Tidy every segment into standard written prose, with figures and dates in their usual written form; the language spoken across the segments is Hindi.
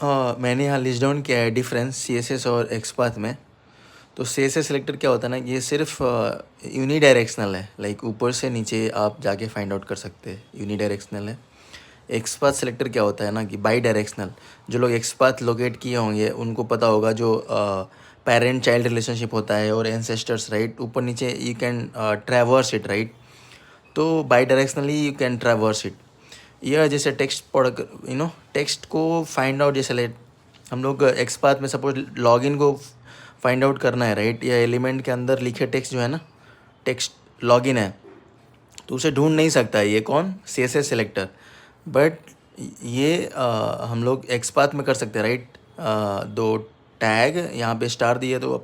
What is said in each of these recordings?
मैंने यहाँ लिस्ट डाउन किया है डिफरेंस CSS और XPath में। तो CSS सेलेक्टर क्या होता है ना, ये सिर्फ यूनी डायरेक्शनल है, लाइक ऊपर से नीचे आप जाके फाइंड आउट कर सकते हैं, यूनी डायरेक्शनल है। XPath सेलेक्टर क्या होता है ना कि बाई डायरेक्शनल। जो लोग XPath लोकेट किए होंगे उनको पता होगा, जो पेरेंट चाइल्ड रिलेशनशिप होता है और एंसेस्टर्स, राइट, ऊपर नीचे you can traverse it, right. तो bidirectionally you can traverse it. यह जैसे टेक्स्ट पढ़ टेक्स्ट को फाइंड आउट, जैसे हम लोग XPath में सपोज लॉगिन को फाइंड आउट करना है, राइट, या एलिमेंट के अंदर लिखे टेक्स्ट जो है ना, टेक्स्ट लॉगिन है, तो उसे ढूंढ नहीं सकता है ये कौन, CSS सेलेक्टर। बट ये हम लोग XPath में कर सकते हैं, राइट। दो टैग यहाँ पे स्टार दिए तो,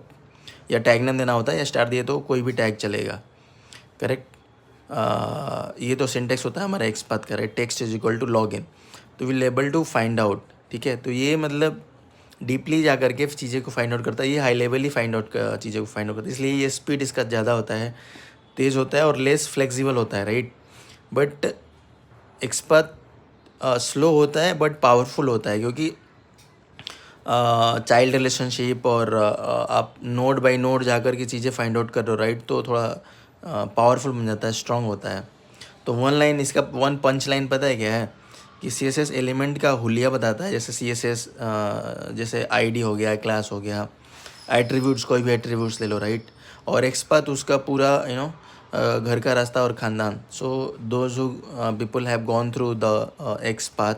या टैग नेम देना होता है, या स्टार दिए तो कोई भी टैग चलेगा, करेक्ट। ये तो सिंटेक्स होता है हमारा XPath का, right. Text is equal to login, तो will able to find out, ठीक है। तो ये मतलब डीपली जा करके चीज़ें को फाइंड आउट करता है, ये हाई लेवल ही फाइंड आउट चीज़ें को फाइंड आउट करता है, इसलिए ये स्पीड इसका ज़्यादा होता है, तेज़ होता है और लेस फ्लेक्सिबल होता है, राइट। बट XPath स्लो होता है बट पावरफुल होता है, क्योंकि चाइल्ड रिलेशनशिप और आप नोड बाय नोड जाकर के चीज़ें फाइंड आउट कर रहे हो, राइट, तो थोड़ा पावरफुल बन जाता है, स्ट्रांग होता है। तो वन लाइन इसका, वन पंच लाइन पता है क्या है, कि CSS एलिमेंट का हुलिया बताता है। जैसे CSS जैसे ID हो गया, क्लास हो गया, एट्रीब्यूट्स, कोई भी एट्रीब्यूट्स ले लो, राइट। और XPath उसका पूरा घर का रास्ता और ख़ानदान। So those who people have gone through the XPath,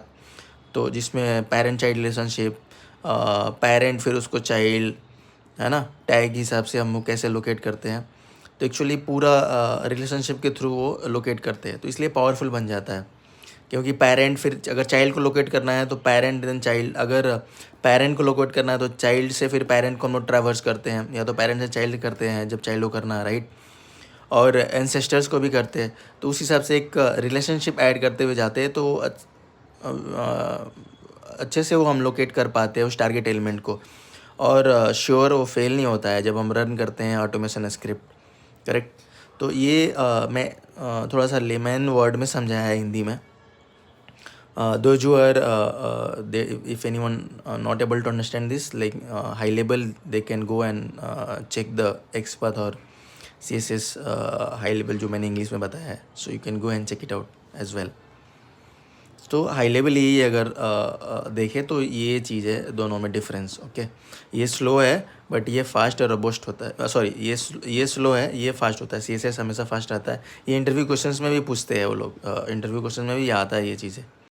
तो जिसमें पेरेंट चाइल्ड रिलेशनशिप, पेरेंट फिर उसको चाइल्ड, है ना, टैग हिसाब से हम कैसे लोकेट करते हैं, तो एक्चुअली पूरा रिलेशनशिप के थ्रू वो लोकेट करते हैं, तो इसलिए पावरफुल बन जाता है। क्योंकि पेरेंट, फिर अगर चाइल्ड को लोकेट करना है तो पेरेंट देन चाइल्ड, अगर पेरेंट को लोकेट करना है तो चाइल्ड से फिर पेरेंट को हम लोग ट्रैवर्स करते हैं, या तो पेरेंट से चाइल्ड करते हैं जब चाइल्ड को करना है, राइट। और एंसेस्टर्स को भी करते हैं, तो उस हिसाब से एक रिलेशनशिप ऐड करते हुए जाते हैं, तो अच्छे से वो हम लोकेट कर पाते हैं उस टारगेट एलिमेंट को। और श्योर वो फेल नहीं होता है जब हम रन करते हैं ऑटोमेशन स्क्रिप्ट, करेक्ट। तो ये मैं थोड़ा सा लेमैन वर्ड में समझाया है हिंदी में। Those who are if anyone not able to understand this, like high level, they can go and check the XPath और CSS high level जो मैंने इंग्लिश में बताया है, so you can go and check it out as well। तो हाई लेवल यही अगर देखें तो ये चीज़ है दोनों में डिफरेंस, ओके। ये स्लो है बट ये फास्ट और रोबस्ट होता है, सॉरी, ये स्लो है, ये फास्ट होता है। CSS हमेशा फास्ट आता है। ये इंटरव्यू क्वेश्चंस में भी पूछते हैं वो लोग, इंटरव्यू क्वेश्चन में भी आता है ये चीज़ें।